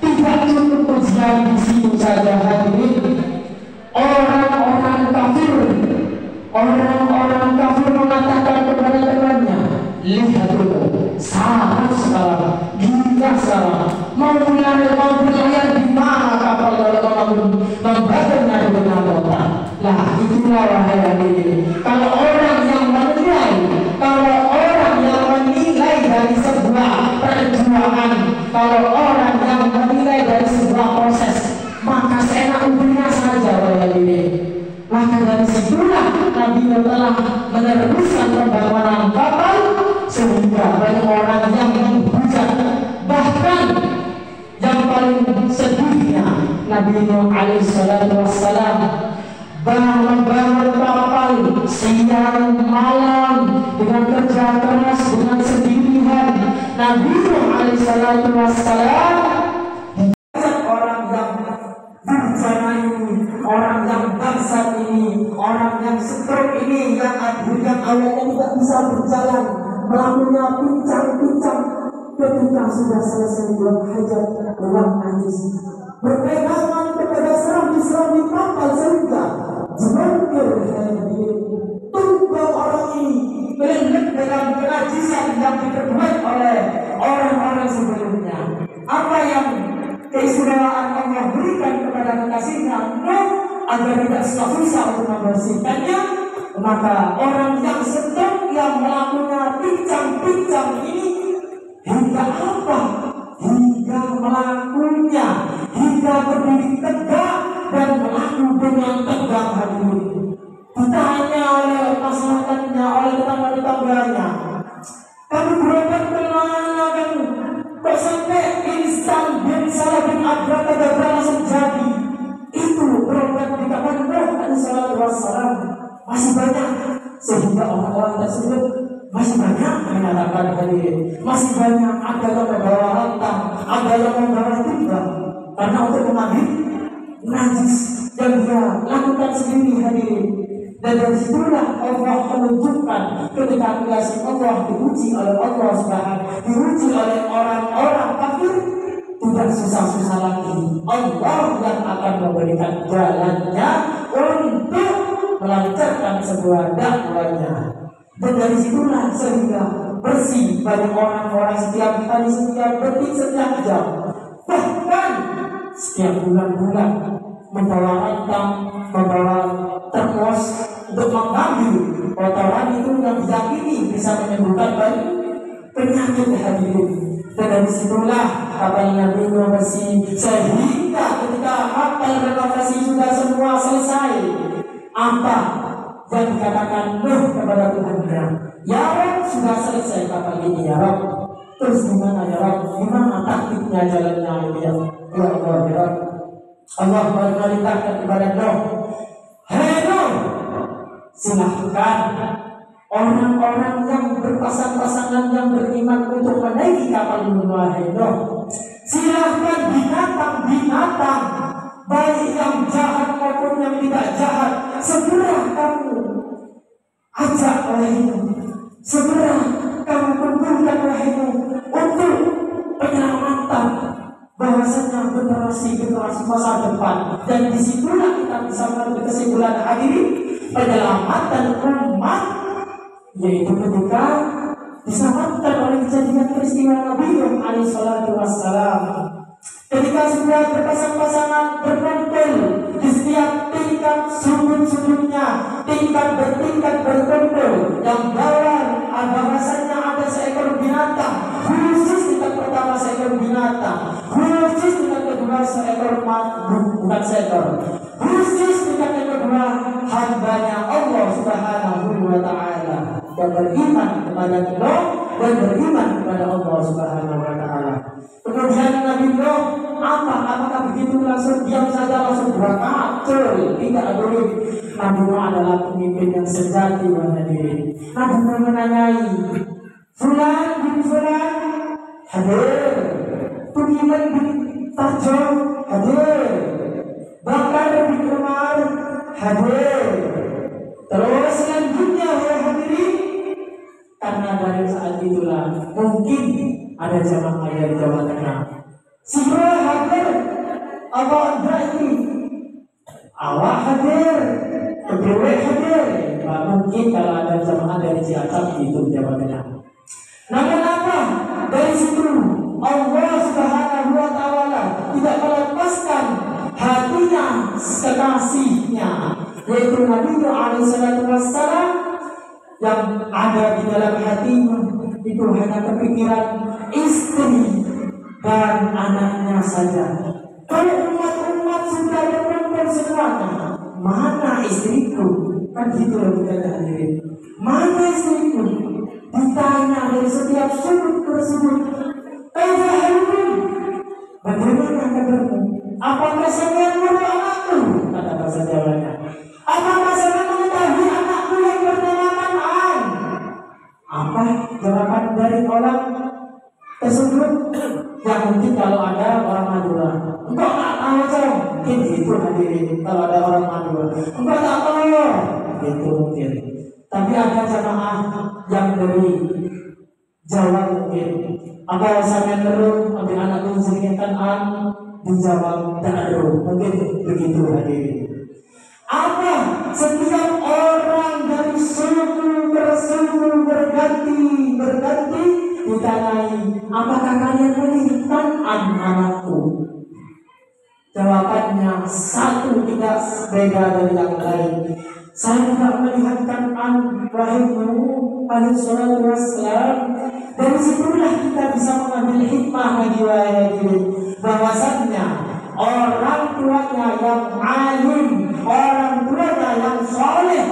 Tidak cukup ujian di situ saja hadirin. Orang-orang kafir mengatakan kepada temannya, lihat dulu, salah sekarang, gila sekarang, mau berlayar di mana kapal lalu membakarnya dengan lautan. Lah itulah wahai hadirin. Kalau orang yang menilai dari sebuah perjuangan, kalau orang yang menilai dari sebuah proses, maka seenak-enaknya saja wahai hadirin. Maka dari situlah Nabi Nuh telah meneruskan pembangunan kapal sehingga banyak orang yang menghujat. Bahkan yang paling sedihnya Nabi Nuh alaihissalatu wassalam membangun kapal siang malam dengan kerja keras, dengan sendirian. Nabi Nuh alaihissalatu wassalam orang yang bencana ini, orang yang bangsat ini, orang yang stroke ini, yang awalnya tidak bisa berjalan, melakukannya pincang-pincang ketika sudah selesai buang hajat, buang najis, berpegangan kepada serambi kapal sehingga jengkir tunggang orang ini yang diperbuat oleh orang-orang sebelumnya. Apa yang keistimewaan Allah berikan kepada kekasihnya Nuh agar tidak susah untuk membersihkannya, maka orang yang sedang yang melakukan pincang-pincang ini hingga apa? Hingga melakukannya, hingga berdiri tegak dan melaku dengan tegak hadirin. Ditanya oleh masyarakatnya, oleh tetangga-tetangganya, kamu berobat kemana kamu? Kok sampai instan bin salah bin abrakadabra langsung jadi? Itu berobat di kapan Nuh alaihi wassalam. Masih banyak, sehingga orang-orang tersebut masih banyak menyatakan hadirin, masih banyak ada yang membawa rantang, ada yang membawa timba, karena untuk mengambil najis yang dia lakukan sendiri hadirin. Dan dari situlah Allah menunjukkan ketika kasih Allah diuji oleh Allah Subhanahu, diuji oleh orang-orang kafir, tidak susah-susah lagi. Allah yang akan memberikan jalannya untuk melancarkan sebuah dakwahnya. Dan dari situlah sehingga bersih bagi orang-orang setiap hari, setiap detik, setiap jam, bahkan setiap bulan-bulan membawa rantang, membawa termos untuk mengambil kotoran itu yang diyakini bisa menyembuhkan banyak penyakit hadirin. Dan dari situlah kapal Nabi Nuh bersih, sehingga ketika kapal renovasi sudah semua selesai, apa yang dikatakan Nuh kepada Tuhannya, ya Rabb, sudah selesai kapal ini ya Rabb, terus gimana ya Rabb, gimana taktiknya jalannya ini ya Allah ya Rabb. Allah memerintahkan kepada Nuh, hei Nuh, silahkan orang-orang yang berpasang-pasangan yang beriman untuk menaiki kapal Nuh, hei Nuh, silahkan binatang-binatang baik yang jahat maupun yang tidak jahat, segera kamu ajak wahyu, segera kamu kumpulkan wahyu untuk penyelamatan bahwasanya generasi masa depan. Dan disitulah kita bisa mengambil kesimpulan hadirin, penyelamatan umat yaitu ketika diselamatkan oleh kejadian peristiwa Nabi Nuh alaihi wassalam. Ketika semua berpasang-pasangan berkumpul di setiap tingkat sudut-sudutnya, tingkat bertingkat berkumpul, yang bawah bahasanya ada seekor binatang, khusus tingkat pertama seekor binatang, khusus tingkat kedua seekor bukan seekor, khusus tingkat yang kedua hambanya Allah Subhanahu wa Ta'ala yang beriman kepada Allah dan beriman kepada Allah Subhanahu wa Ta'ala. Kemudian Nabi Nuh apakah begitu langsung diam saja langsung berangkat? Tidak boleh. Nabi Nuh adalah pemimpin yang sejati hadirin. Nabi Nuh menanyai, Fulan bin Fulan hadir, Tukiman bin Tarjom hadir, Bakar bin Umar hadir. Terus selanjutnya hadirin, karena dari saat itulah mungkin ada jamaah dari Jawa Tengah. Semua hadir, apa ini? Awak hadir, kedua hadir. Mungkin kalau ada jamaah dari Cilacap itu Jawa Tengah. Namun apa? Dari situ Allah Subhanahu wa Ta'ala tidak melepaskan hatinya kekasihnya, yaitu Nabi Nuh alaihi wassalam, yang ada di dalam hatinya itu hanya kepikiran istri dan anaknya saja. Kalau umat-umat sudah berkumpul semuanya, mana istriku? Kan gitu loh kita hadirin. Mana istriku? Ditanya dari setiap sudut ke sudut. Bagaimana kabarmu? Apakah saya mengurus anakku? Kata bahasa Jawanya. Apakah saya mengetahui anakku yang bernama Kan'an? Apa jawaban dari orang tersebut? Ya mungkin kalau ada orang Madura, enggak tahu cong, mungkin itu hadirin. Kalau ada orang Madura, enggak tahu, itu mungkin. Tapi ada jamaah yang dari Jawa mungkin. Apa saya terus ambil anakku sedikit Kan'an, dijawab tak ada, mungkin begitu hadirin. Apa setiap orang dari suku berganti ditanyai, apakah kalian melihat anakku? Jawabannya satu tidak beda dari yang lain. Saya tidak melihat Kan'an, wahai Nuh alaihi salatu wassalam. Dari situlah kita bisa mengambil hikmah bagi hadirin, bahwasannya orang tuanya yang alim, orang tuanya yang soleh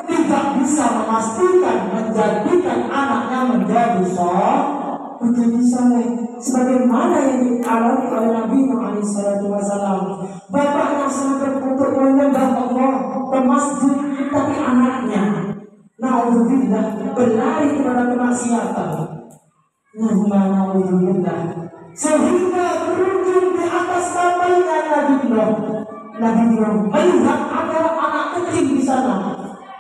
tidak bisa memastikan menjadikan anaknya menjadi soleh, sebagaimana yang dialami oleh Nabi Muhammad SAW. Bapaknya sampai untuk menyembah Allah ke masjid, tapi anaknya naudzubillah berlari kepada kemaksiatan. Naudzubillah, sehingga berujung di atas kapalnya Nabi Nuh melihat ada anak kecil di sana.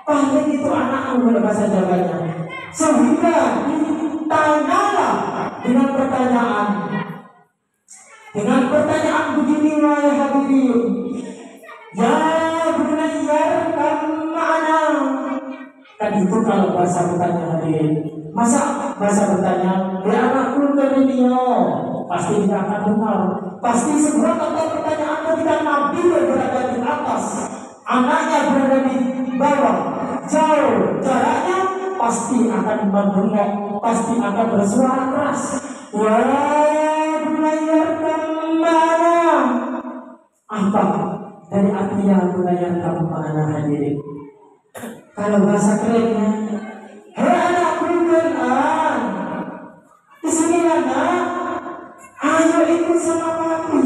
Paling itu anak boleh bahasa Jawanya. Sehingga ditanyalah dengan pertanyaan begini, wahai hadirin. Ya bunayya mana? Kan itu kalau bahasa bertanya hadirin. Masa bahasa bertanya, ya anakku Kerenio, pasti tidak akan benar. Pasti sebuah kata pertanyaan ketika Nabi berada di atas, anaknya berada di bawah, jauh jaraknya, pasti akan membengok, pasti akan bersuara keras. Wah, melayarkan mana? Apa dari artinya melayarkan mana hadirin? Kalau bahasa kerennya, hei anakku Quran, di sini nak, ayo ikut sama papi,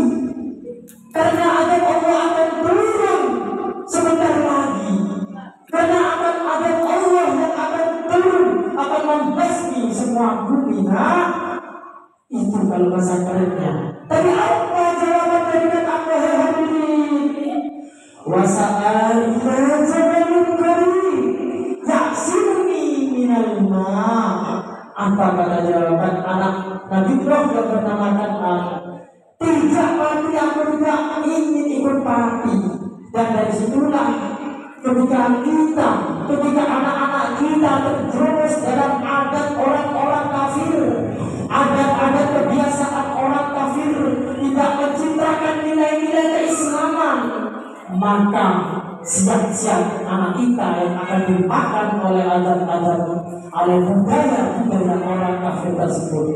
karena azab Allah akan turun sebentar lagi. Karena akan ada Allah yang akan turun, akan membasmi semua bumi. Itu kalau bahasa kerennya. Tapi apa jawaban dari kata hadirin? Wasa'alina jabalun karim ya'simuni minal ma'. Apa kata jawaban anak Nabi Nuh yang bernama Kan'an? Tidak, papi, aku tidak ingin ikut papi. Dan dari situlah ketika anak-anak kita terjerumus dalam adat orang-orang kafir, adat-adat kebiasaan orang kafir, tidak menciptakan nilai-nilai keislaman, maka siap-siap anak kita yang akan dimakan oleh adat-adat, oleh budaya orang kafir tersebut.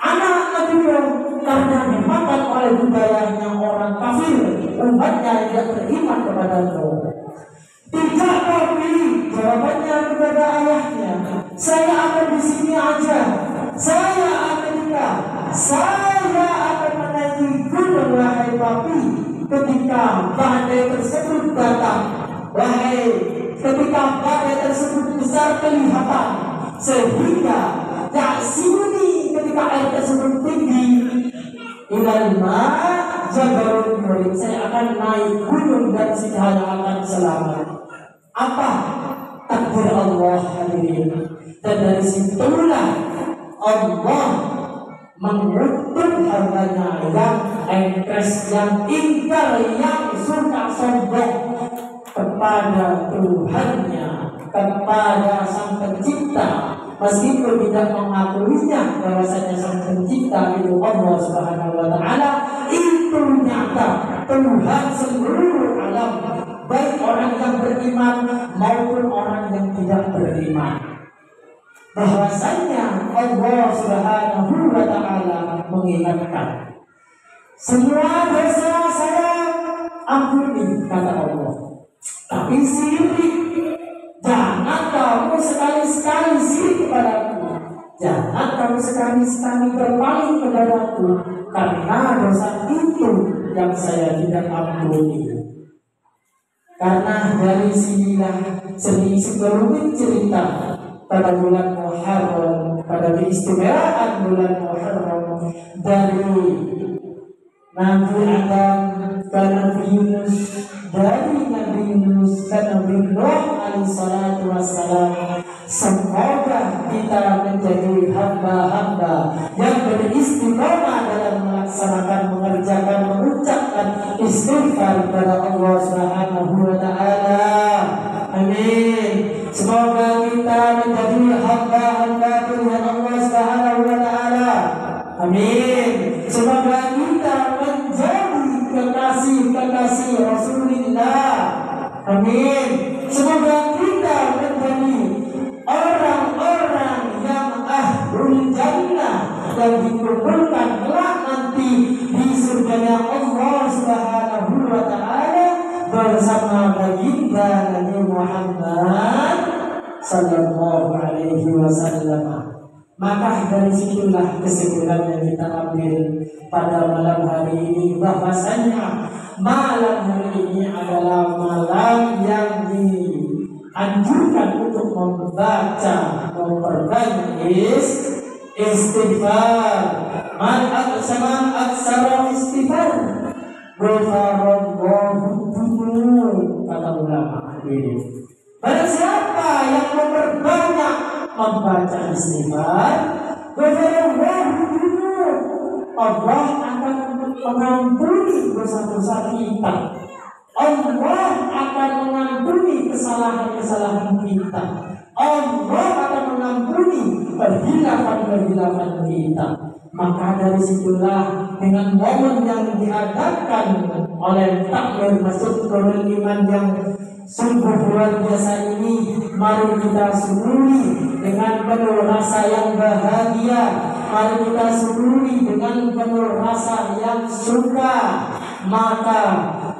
Anak Nabi Nuh karena dimakan oleh budayanya orang kafir, umatnya yang tidak beriman kepada Nuh. Tidak, papi, jawabannya kepada ayahnya, saya akan di sini aja. Saya akan menaiki gunung, wahai papi, ketika badai tersebut datang. Ketika badai tersebut besar kelihatan, sehingga ya'simuni, ketika air tersebut tinggi, ilal ma' jabalun karim, saya akan naik gunung dan si cahaya akan selamat. Apa takdir Allah hadirin? Dan dari situlah Allah mengutuk hambanya yang engkes, yang ingkar, yang suka sombong kepada Tuhannya, kepada Sang Pencipta, meskipun tidak mengakuinya bahwasanya Sang Pencipta itu Allah Subhanahu wa Ta'ala. Itu nyata Tuhan seluruh alam, baik orang yang beriman maupun orang yang tidak beriman, bahwasanya Allah Subhanahu wa Ta'ala mengingatkan, semua dosa saya ampuni, kata Allah, tapi sirik jangan kamu sekali-sekali sirik kepadaku, jangan kamu sekali-sekali berpaling kepadaku, karena dosa itu yang saya tidak ampuni. Karena dari sinilah sekelumit cerita pada bulan Muharram, pada keistimewaan bulan Muharram, dari Nabi Adam ke Nabi Yunus, dari Nabi Yunus ke Nabi Nuh alaihissalatu wassalam. Semoga kita menjadi hamba-hamba yang beristiqomah dalam melaksanakan, mengerjakan, mengucapkan istighfar kepada Allah Subhanahu wa Ta'ala. Amin. Semoga kita menjadi hamba-hamba Tuhan Allah Subhanahu wa Ta'ala yang dikumpulkan kelak nanti di surganya Allah Subhanahu wa taala bersama baginda Nabi Muhammad sallallahu alaihi wasallam. Maka dari situlah kesimpulan yang kita ambil pada malam hari ini, bahwasanya malam hari ini adalah malam yang dianjurkan untuk membaca, memperbanyak istighfar. Man aksara istighfar ghafarallahu dzunub, kata ulama ini. Barang siapa yang memperbanyak membaca istighfar, ghafarallahu dzunub, Allah akan mengampuni dosa-dosa kita. Allah akan mengampuni kesalahan-kesalahan kita. Allah akan mengampuni perhilafan-perhilafan kita. Maka dari situlah dengan momen yang diadakan oleh takbir masuk Nurul Iman yang sungguh luar biasa ini, mari kita syukuri dengan penuh rasa yang bahagia. Mari kita syukuri dengan penuh rasa yang suka. Maka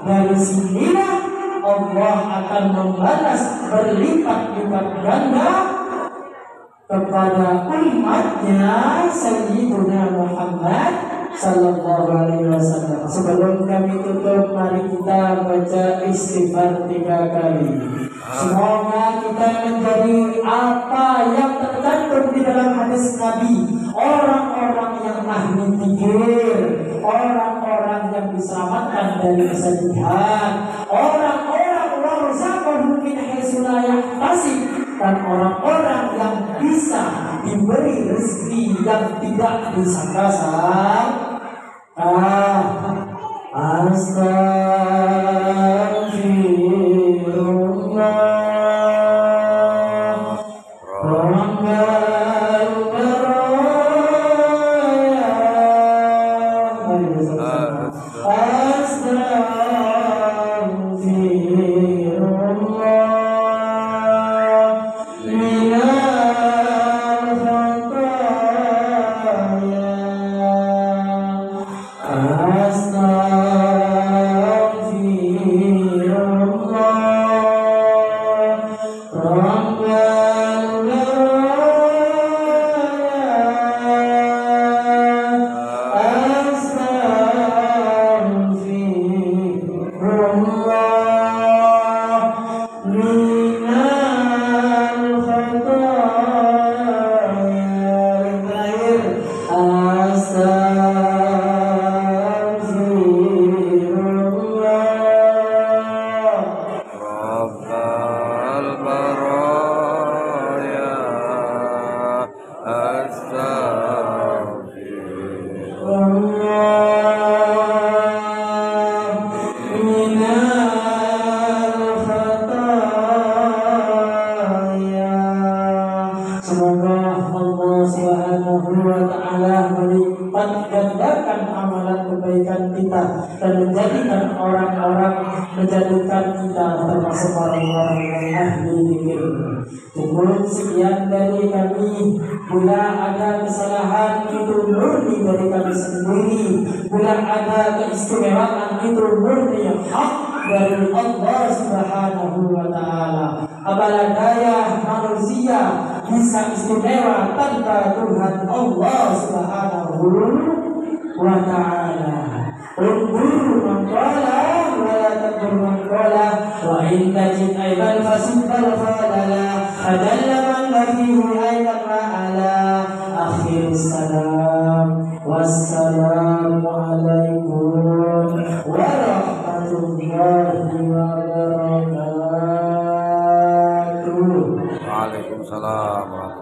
dari sinilah Allah akan membalas berlipat-lipat ganda kepada umatnya Sayyidina Muhammad sallallahu alaihi wasallam. Sebelum kami tutup, mari kita baca istighfar 3 kali. Semoga kita menjadi apa yang tercantum di dalam hadis Nabi, orang-orang yang ahli zikir, orang-orang yang diselamatkan dari kesedihan, orang-orang warzaqahum min haitsu la yahtasib, dan orang-orang yang bisa diberi rezeki yang tidak disangka-sangka. Dan menjadikan orang-orang, menjadikan kita termasuk orang-orang yang ahli zikir. Cukup sekian dari kami. Bila ada kesalahan itu murni dari kami sendiri. Bila ada keistimewaan itu murni hak dari Allah Subhanahu wa taala. Apalah daya manusia bisa istimewa tanpa Tuhan Allah Subhanahu wa taala. Ungguru mengkola wala tadur mengkola wa in tajid aiban fasubbal falala adalla man lafihi aidan ma'ala. Akhir salam, wassalamu alaikum warahmatullahi wabarakatuh. Waalaikumsalam warahmatullahi wabarakatuh.